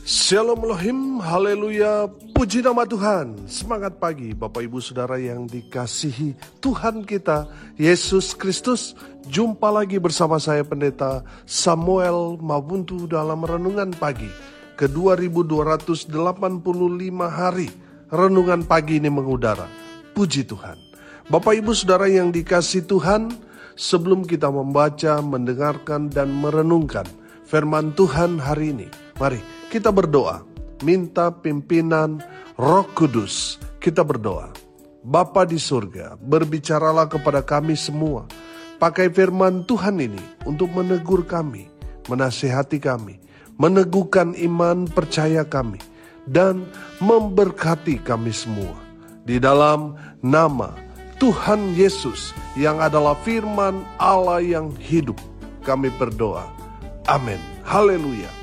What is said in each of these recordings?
Shalom Elohim, haleluya, puji nama Tuhan. Semangat pagi Bapak Ibu Saudara yang dikasihi Tuhan kita, Yesus Kristus. Jumpa lagi bersama saya Pendeta Samuel Mabuntu dalam Renungan Pagi ke 2285 hari. Renungan pagi ini mengudara, puji Tuhan. Bapak Ibu Saudara yang dikasihi Tuhan, sebelum kita membaca, mendengarkan, dan merenungkan firman Tuhan hari ini, mari kita berdoa, minta pimpinan Roh Kudus. Kita berdoa. Bapa di surga, berbicaralah kepada kami semua. Pakai firman Tuhan ini untuk menegur kami, menasihati kami, meneguhkan iman percaya kami, dan memberkati kami semua. Di dalam nama Tuhan Yesus yang adalah firman Allah yang hidup, kami berdoa. Amin. Haleluya.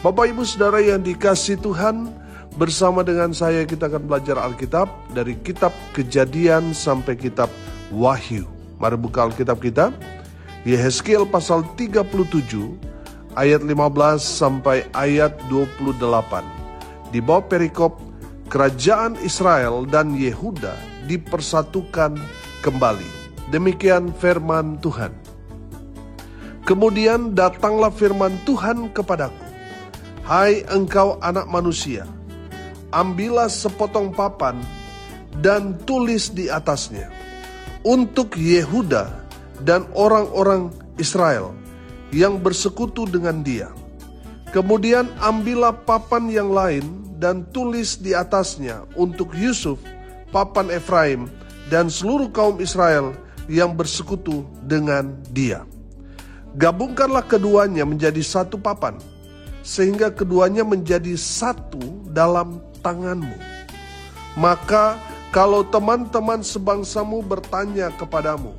Bapak Ibu Saudara yang dikasihi Tuhan, bersama dengan saya kita akan belajar Alkitab dari kitab Kejadian sampai kitab Wahyu. Mari buka Alkitab kita, Yehezkiel pasal 37 ayat 15 sampai ayat 28. Di bawah perikop, kerajaan Israel dan Yehuda dipersatukan kembali. Demikian firman Tuhan. Kemudian datanglah firman Tuhan kepadaku. Hai engkau anak manusia, ambillah sepotong papan dan tulis di atasnya untuk Yehuda dan orang-orang Israel yang bersekutu dengan dia. Kemudian ambillah papan yang lain dan tulis di atasnya untuk Yusuf, papan Efraim, dan seluruh kaum Israel yang bersekutu dengan dia. Gabungkanlah keduanya menjadi satu papan, sehingga keduanya menjadi satu dalam tanganmu. Maka kalau teman-teman sebangsamu bertanya kepadamu,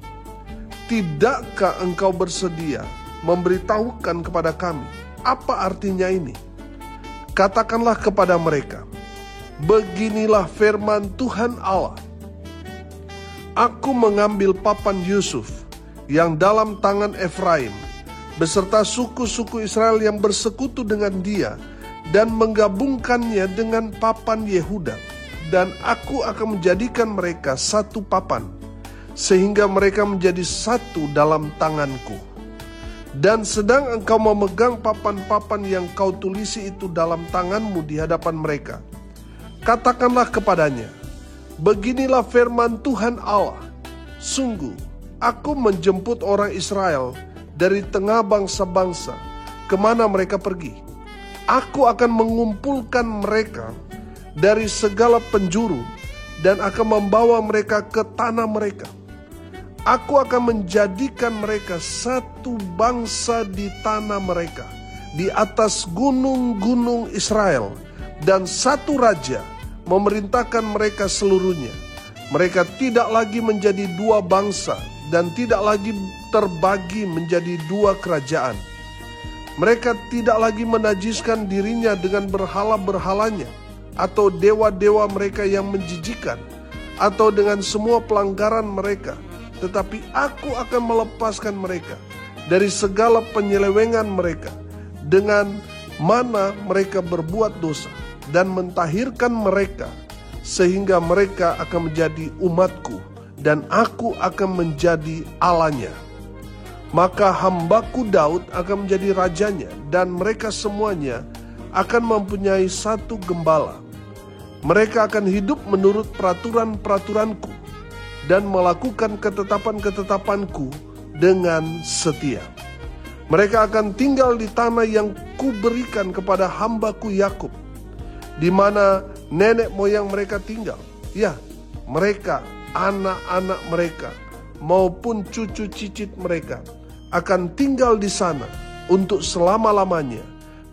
tidakkah engkau bersedia memberitahukan kepada kami apa artinya ini? Katakanlah kepada mereka, beginilah firman Tuhan Allah. Aku mengambil papan Yusuf yang dalam tangan Efraim beserta suku-suku Israel yang bersekutu dengan dia, dan menggabungkannya dengan papan Yehuda, dan aku akan menjadikan mereka satu papan, sehingga mereka menjadi satu dalam tanganku. Dan sedang engkau memegang papan-papan yang kau tulisi itu dalam tanganmu di hadapan mereka, katakanlah kepadanya, beginilah firman Tuhan Allah, sungguh aku menjemput orang Israel dari tengah bangsa-bangsa, kemana mereka pergi. Aku akan mengumpulkan mereka dari segala penjuru dan akan membawa mereka ke tanah mereka. Aku akan menjadikan mereka satu bangsa di tanah mereka, di atas gunung-gunung Israel, dan satu raja memerintahkan mereka seluruhnya. Mereka tidak lagi menjadi dua bangsa dan tidak lagi terbagi menjadi dua kerajaan. Mereka tidak lagi menajiskan dirinya dengan berhala-berhalanya atau dewa-dewa mereka yang menjijikan, atau dengan semua pelanggaran mereka. Tetapi aku akan melepaskan mereka dari segala penyelewengan mereka, dengan mana mereka berbuat dosa, dan mentahirkan mereka, sehingga mereka akan menjadi umatku, dan aku akan menjadi Allahnya. Maka hambaku Daud akan menjadi rajanya, dan mereka semuanya akan mempunyai satu gembala. Mereka akan hidup menurut peraturan-peraturanku, dan melakukan ketetapan-ketetapanku dengan setia. Mereka akan tinggal di tanah yang kuberikan kepada hambaku Yakub, di mana nenek moyang mereka tinggal. Ya, mereka, anak-anak mereka, maupun cucu cicit mereka akan tinggal di sana untuk selama-lamanya,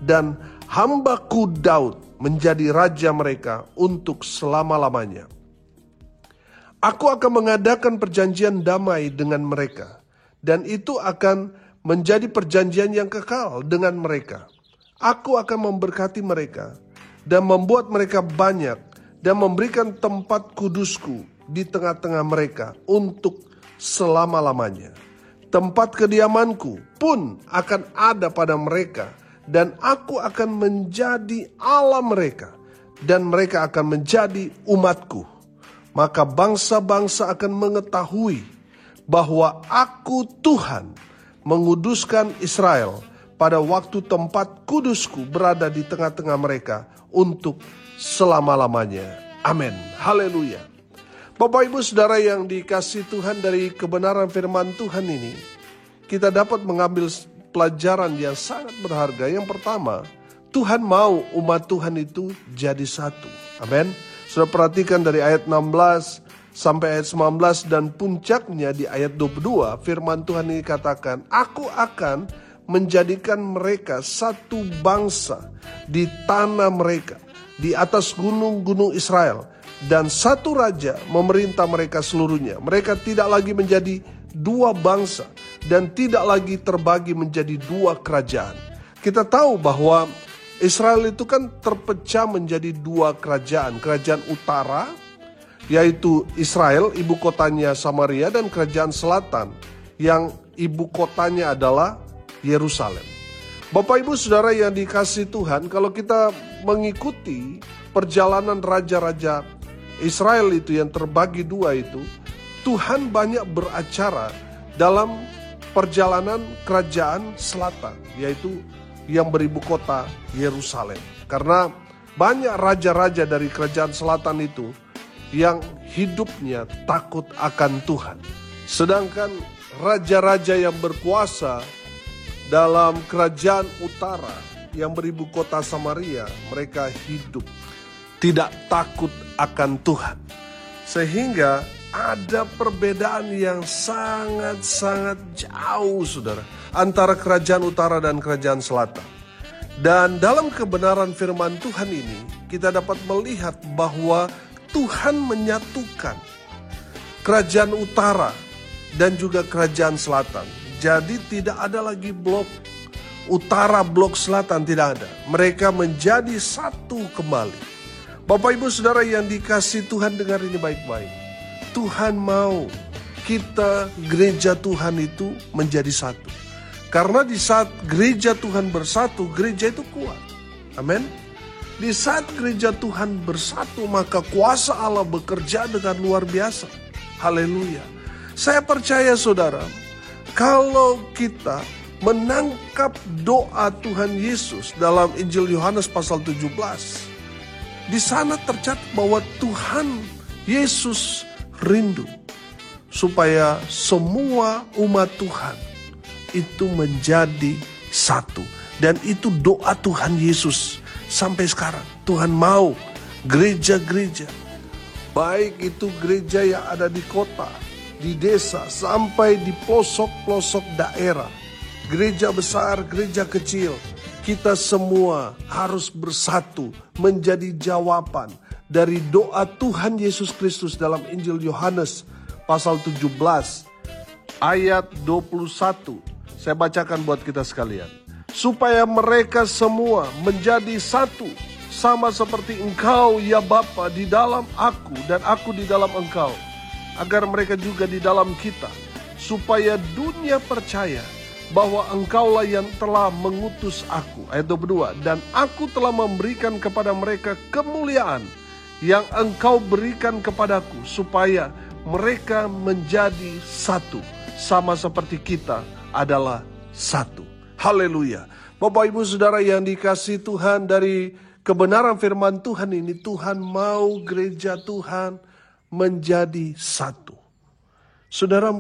dan hambaku Daud menjadi raja mereka untuk selama-lamanya. Aku akan mengadakan perjanjian damai dengan mereka, dan itu akan menjadi perjanjian yang kekal dengan mereka. Aku akan memberkati mereka dan membuat mereka banyak, dan memberikan tempat kudusku di tengah-tengah mereka untuk selama-lamanya. Tempat kediamanku pun akan ada pada mereka, dan aku akan menjadi Allah mereka, dan mereka akan menjadi umatku. Maka bangsa-bangsa akan mengetahui bahwa aku Tuhan menguduskan Israel pada waktu tempat kudusku berada di tengah-tengah mereka untuk selama-lamanya. Amin. Haleluya. Bapak Ibu Saudara yang dikasihi Tuhan, dari kebenaran firman Tuhan ini kita dapat mengambil pelajaran yang sangat berharga. Yang pertama, Tuhan mau umat Tuhan itu jadi satu. Amin. Sudah perhatikan dari ayat 16 sampai ayat 19 dan puncaknya di ayat 22, firman Tuhan ini katakan, aku akan menjadikan mereka satu bangsa di tanah mereka, di atas gunung-gunung Israel, dan satu raja memerintah mereka seluruhnya. Mereka tidak lagi menjadi dua bangsa dan tidak lagi terbagi menjadi dua kerajaan. Kita tahu bahwa Israel itu kan terpecah menjadi dua kerajaan. Kerajaan utara, yaitu Israel, ibu kotanya Samaria, dan kerajaan selatan yang ibu kotanya adalah Yerusalem. Bapak Ibu Saudara yang dikasihi Tuhan, kalau kita mengikuti perjalanan raja-raja Israel itu yang terbagi dua itu, Tuhan banyak beracara dalam perjalanan kerajaan selatan, yaitu yang beribu kota Yerusalem. Karena banyak raja-raja dari kerajaan selatan itu yang hidupnya takut akan Tuhan. Sedangkan raja-raja yang berkuasa dalam kerajaan utara yang beribu kota Samaria, mereka hidup tidak takut akan Tuhan. Sehingga ada perbedaan yang sangat-sangat jauh, saudara, antara kerajaan utara dan kerajaan selatan. Dan dalam kebenaran firman Tuhan ini, kita dapat melihat bahwa Tuhan menyatukan kerajaan utara dan juga kerajaan selatan. Jadi tidak ada lagi blok utara, blok selatan, tidak ada. Mereka menjadi satu kembali. Bapak Ibu Saudara yang dikasihi Tuhan, dengar ini baik-baik. Tuhan mau kita, gereja Tuhan itu menjadi satu. Karena di saat gereja Tuhan bersatu, gereja itu kuat. Amin. Di saat gereja Tuhan bersatu, maka kuasa Allah bekerja dengan luar biasa. Haleluya. Saya percaya saudara, kalau kita menangkap doa Tuhan Yesus dalam Injil Yohanes pasal 17, di sana tercatat bahwa Tuhan Yesus rindu supaya semua umat Tuhan itu menjadi satu. Dan itu doa Tuhan Yesus sampai sekarang. Tuhan mau gereja-gereja, baik itu gereja yang ada di kota, di desa, sampai di pelosok-pelosok daerah, gereja besar, gereja kecil, kita semua harus bersatu menjadi jawaban dari doa Tuhan Yesus Kristus dalam Injil Yohanes pasal 17 ayat 21. Saya bacakan buat kita sekalian. Supaya mereka semua menjadi satu, sama seperti Engkau ya Bapa di dalam aku dan aku di dalam Engkau, agar mereka juga di dalam kita, supaya dunia percaya bahwa Engkaulah yang telah mengutus aku. Ayat 22. Dan aku telah memberikan kepada mereka kemuliaan yang Engkau berikan kepadaku, supaya mereka menjadi satu, sama seperti kita adalah satu. Haleluya. Bapak Ibu Saudara yang dikasihi Tuhan, dari kebenaran firman Tuhan ini, Tuhan mau gereja Tuhan menjadi satu. Saudara,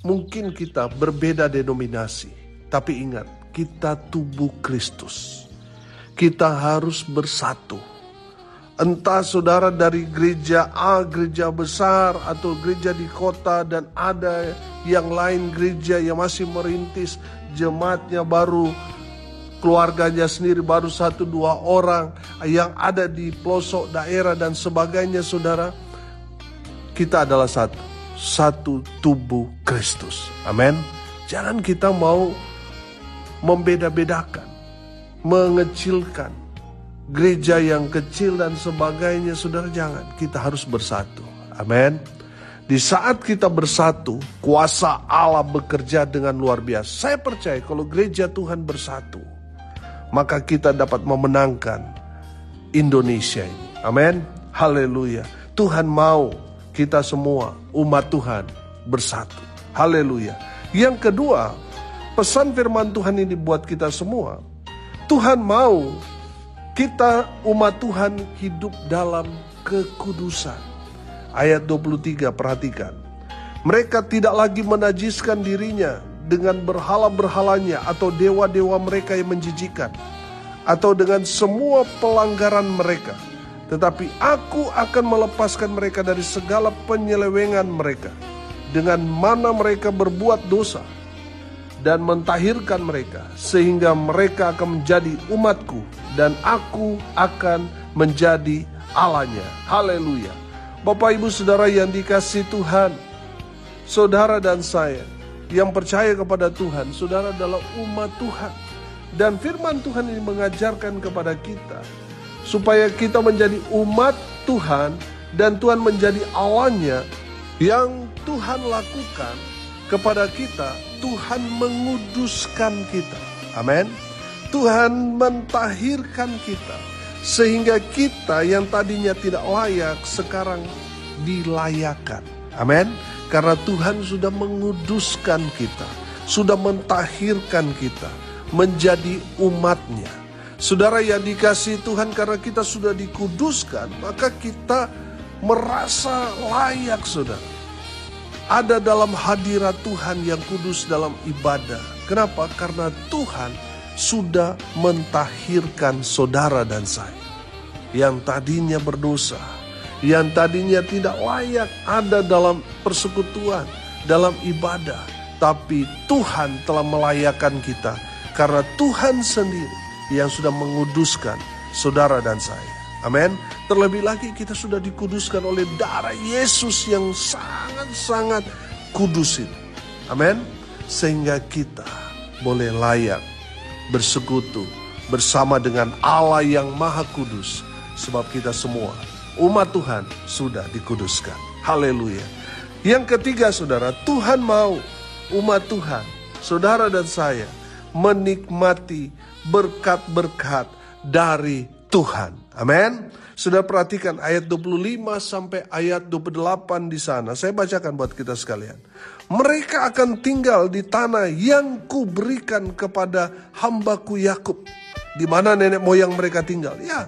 mungkin kita berbeda denominasi, tapi ingat, kita tubuh Kristus. Kita harus bersatu. Entah saudara dari gereja A, gereja besar, atau gereja di kota, dan ada yang lain gereja yang masih merintis, jemaatnya baru, keluarganya sendiri baru 1-2 orang, yang ada di pelosok daerah dan sebagainya, saudara. Kita adalah satu tubuh Kristus. Amin. Jangan kita mau membeda-bedakan, mengecilkan gereja yang kecil dan sebagainya, saudara. Jangan, kita harus bersatu. Amin. Di saat kita bersatu, kuasa Allah bekerja dengan luar biasa. Saya percaya kalau gereja Tuhan bersatu, maka kita dapat memenangkan Indonesia ini. Amin. Haleluya. Tuhan mau kita semua umat Tuhan bersatu. Haleluya. Yang kedua, pesan firman Tuhan ini buat kita semua. Tuhan mau kita umat Tuhan hidup dalam kekudusan. Ayat 23, perhatikan. Mereka tidak lagi menajiskan dirinya dengan berhala-berhalanya atau dewa-dewa mereka yang menjijikkan, atau dengan semua pelanggaran mereka. Tetapi aku akan melepaskan mereka dari segala penyelewengan mereka, dengan mana mereka berbuat dosa, dan mentahirkan mereka, sehingga mereka akan menjadi umatku, dan aku akan menjadi Allahnya. Haleluya. Bapak Ibu Saudara yang dikasihi Tuhan, saudara dan saya yang percaya kepada Tuhan, saudara adalah umat Tuhan. Dan firman Tuhan ini mengajarkan kepada kita supaya kita menjadi umat Tuhan dan Tuhan menjadi Allahnya. Yang Tuhan lakukan kepada kita, Tuhan menguduskan kita. Amin. Tuhan mentahirkan kita, sehingga kita yang tadinya tidak layak sekarang dilayakkan. Amin. Karena Tuhan sudah menguduskan kita, sudah mentahirkan kita menjadi umatnya. Saudara yang dikasihi Tuhan, karena kita sudah dikuduskan, maka kita merasa layak, saudara, ada dalam hadirat Tuhan yang kudus dalam ibadah. Kenapa? Karena Tuhan sudah mentahirkan saudara dan saya yang tadinya berdosa, yang tadinya tidak layak ada dalam persekutuan, dalam ibadah. Tapi Tuhan telah melayakkan kita karena Tuhan sendiri yang sudah menguduskan saudara dan saya. Amin. Terlebih lagi kita sudah dikuduskan oleh darah Yesus yang sangat-sangat kudus itu. Amin. Sehingga kita boleh layak bersekutu bersama dengan Allah yang Maha Kudus. Sebab kita semua umat Tuhan sudah dikuduskan. Haleluya. Yang ketiga, saudara, Tuhan mau umat Tuhan, saudara dan saya, menikmati berkat-berkat dari Tuhan. Amin. Sudah perhatikan ayat 25 sampai ayat 28 di sana. Saya bacakan buat kita sekalian. Mereka akan tinggal di tanah yang kuberikan kepada hambaku Yakub. Di mana nenek moyang mereka tinggal? Ya,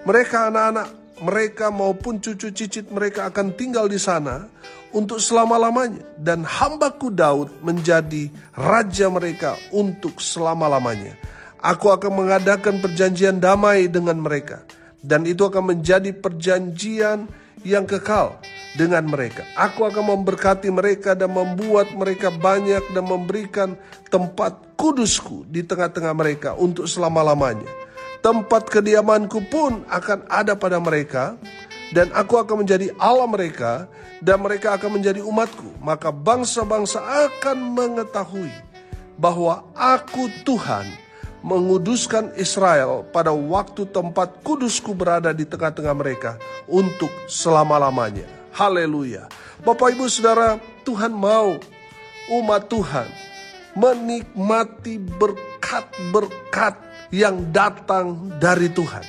mereka anak-anak mereka maupun cucu cicit mereka akan tinggal di sana untuk selama-lamanya. Dan hambaku Daud menjadi raja mereka untuk selama-lamanya. Aku akan mengadakan perjanjian damai dengan mereka. Dan itu akan menjadi perjanjian yang kekal dengan mereka. Aku akan memberkati mereka dan membuat mereka banyak dan memberikan tempat kudusku di tengah-tengah mereka untuk selama-lamanya. Tempat kediamanku pun akan ada pada mereka, dan aku akan menjadi Allah mereka, dan mereka akan menjadi umatku. Maka bangsa-bangsa akan mengetahui bahwa aku Tuhan menguduskan Israel pada waktu tempat kudusku berada di tengah-tengah mereka untuk selama-lamanya. Haleluya. Bapak Ibu Saudara, Tuhan mau umat Tuhan menikmati berkat-berkat yang datang dari Tuhan.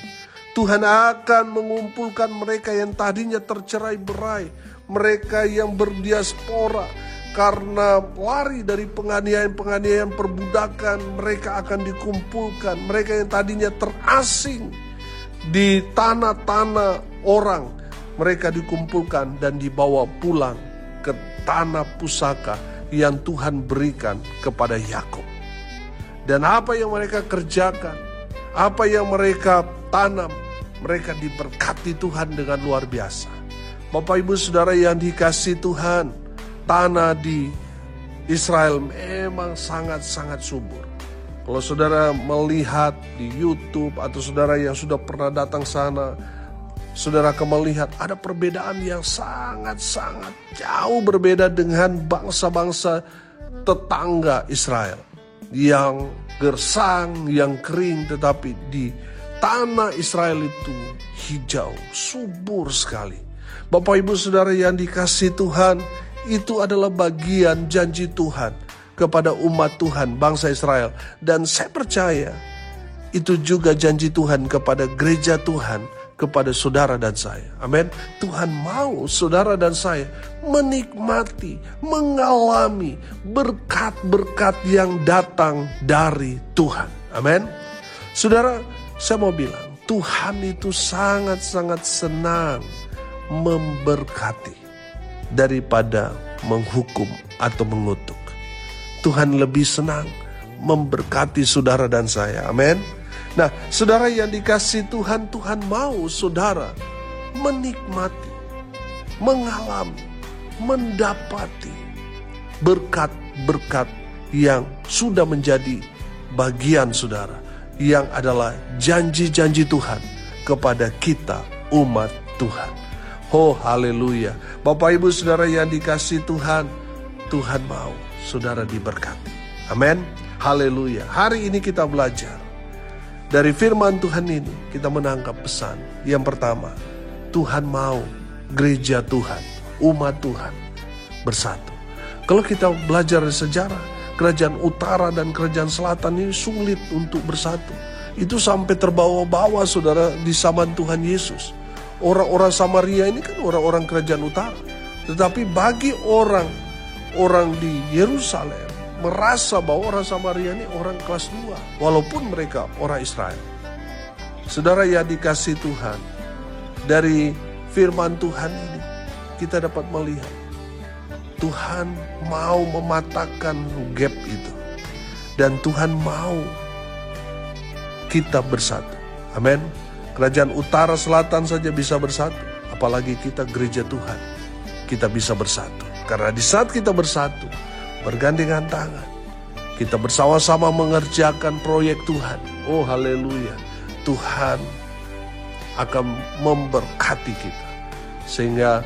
Tuhan akan mengumpulkan mereka yang tadinya tercerai-berai, mereka yang berdiaspora karena lari dari penganiayaan-penganiayaan perbudakan, mereka akan dikumpulkan. Mereka yang tadinya terasing di tanah-tanah orang, mereka dikumpulkan dan dibawa pulang ke tanah pusaka yang Tuhan berikan kepada Yakub. Dan apa yang mereka kerjakan, apa yang mereka tanam, mereka diberkati Tuhan dengan luar biasa. Bapak Ibu Saudara yang dikasihi Tuhan, tanah di Israel memang sangat-sangat subur. Kalau saudara melihat di YouTube atau saudara yang sudah pernah datang sana, saudara akan melihat ada perbedaan yang sangat-sangat jauh berbeda dengan bangsa-bangsa tetangga Israel. Yang gersang, yang kering, tetapi di tanah Israel itu hijau, subur sekali. Bapak Ibu Saudara yang dikasihi Tuhan, itu adalah bagian janji Tuhan kepada umat Tuhan, bangsa Israel. Dan saya percaya Itu juga janji Tuhan kepada gereja Tuhan, kepada saudara dan saya. Amin. Tuhan mau saudara dan saya menikmati, mengalami berkat-berkat yang datang dari Tuhan. Amin. Saudara, saya mau bilang, Tuhan itu sangat-sangat senang memberkati daripada menghukum atau mengutuk. Tuhan lebih senang memberkati saudara dan saya. Amin. Nah, saudara yang dikasihi Tuhan, Tuhan mau saudara menikmati, mengalami, mendapati berkat-berkat yang sudah menjadi bagian saudara, yang adalah janji-janji Tuhan kepada kita umat Tuhan. Oh, haleluya. Bapak Ibu saudara yang dikasihi Tuhan, Tuhan mau saudara diberkati. Amin. Haleluya. Hari ini kita belajar dari firman Tuhan ini, kita menangkap pesan. Yang pertama, Tuhan mau gereja Tuhan, umat Tuhan bersatu. Kalau kita belajar dari sejarah, kerajaan utara dan kerajaan selatan ini sulit untuk bersatu. Itu sampai terbawa-bawa saudara di zaman Tuhan Yesus. Orang-orang Samaria ini kan orang-orang kerajaan utara. Tetapi bagi orang di Yerusalem, merasa bahwa orang Samaria ini orang kelas 2, walaupun mereka orang Israel. Saudara yang dikasihi Tuhan, dari firman Tuhan ini kita dapat melihat Tuhan mau mematahkan gap itu, dan Tuhan mau kita bersatu. Amin. Kerajaan utara selatan saja bisa bersatu, apalagi kita gereja Tuhan, kita bisa bersatu. Karena di saat kita bersatu, bergandengan tangan, kita bersama-sama mengerjakan proyek Tuhan. Oh, haleluya. Tuhan akan memberkati kita. Sehingga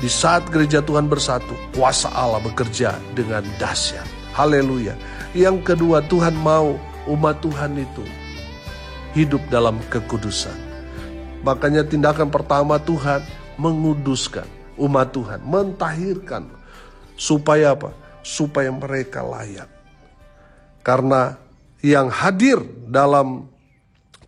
di saat gereja Tuhan bersatu, kuasa Allah bekerja dengan dahsyat. Haleluya. Yang kedua, Tuhan mau umat Tuhan itu hidup dalam kekudusan. Makanya tindakan pertama Tuhan menguduskan umat Tuhan, mentahirkan. Supaya apa? Supaya mereka layak. Karena yang hadir dalam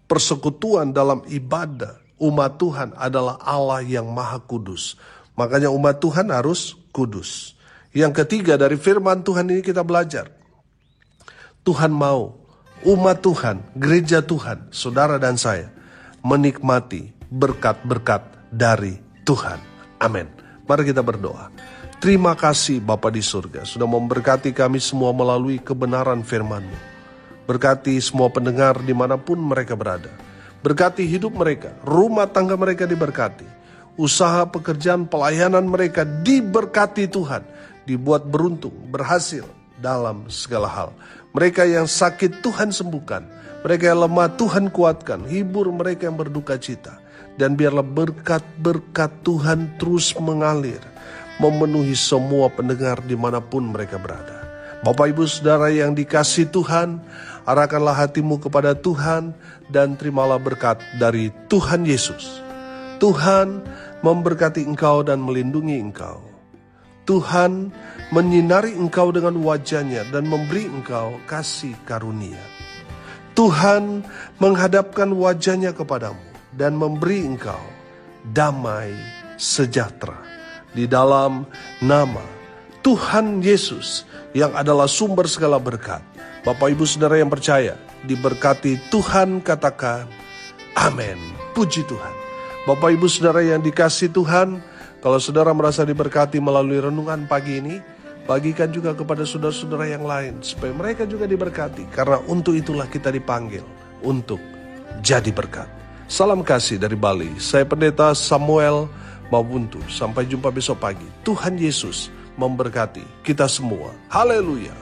persekutuan, dalam ibadah umat Tuhan adalah Allah yang maha kudus. Makanya umat Tuhan harus kudus. Yang ketiga, dari firman Tuhan ini kita belajar, Tuhan mau umat Tuhan, gereja Tuhan, saudara dan saya menikmati berkat-berkat dari Tuhan. Amin. Mari kita berdoa. Terima kasih Bapa di surga, sudah memberkati kami semua melalui kebenaran firman-Mu. Berkati semua pendengar dimanapun mereka berada. Berkati hidup mereka, rumah tangga mereka diberkati. Usaha, pekerjaan, pelayanan mereka diberkati Tuhan. Dibuat beruntung, berhasil dalam segala hal. Mereka yang sakit Tuhan sembuhkan. Mereka yang lemah Tuhan kuatkan. Hibur mereka yang berduka cita. Dan biarlah berkat-berkat Tuhan terus mengalir, memenuhi semua pendengar dimanapun mereka berada. Bapak Ibu Saudara yang dikasihi Tuhan, arahkanlah hatimu kepada Tuhan dan terimalah berkat dari Tuhan Yesus. Tuhan memberkati engkau dan melindungi engkau. Tuhan menyinari engkau dengan wajah-Nya dan memberi engkau kasih karunia. Tuhan menghadapkan wajah-Nya kepadamu dan memberi engkau damai sejahtera. Di dalam nama Tuhan Yesus yang adalah sumber segala berkat. Bapak Ibu Saudara yang percaya, diberkati Tuhan, katakan amin. Puji Tuhan. Bapak Ibu Saudara yang dikasihi Tuhan, kalau saudara merasa diberkati melalui renungan pagi ini, bagikan juga kepada saudara-saudara yang lain, supaya mereka juga diberkati. Karena untuk itulah kita dipanggil, untuk jadi berkat. Salam kasih dari Bali. Saya Pendeta Samuel Mabuntu. Sampai jumpa besok pagi. Tuhan Yesus memberkati kita semua. Haleluya.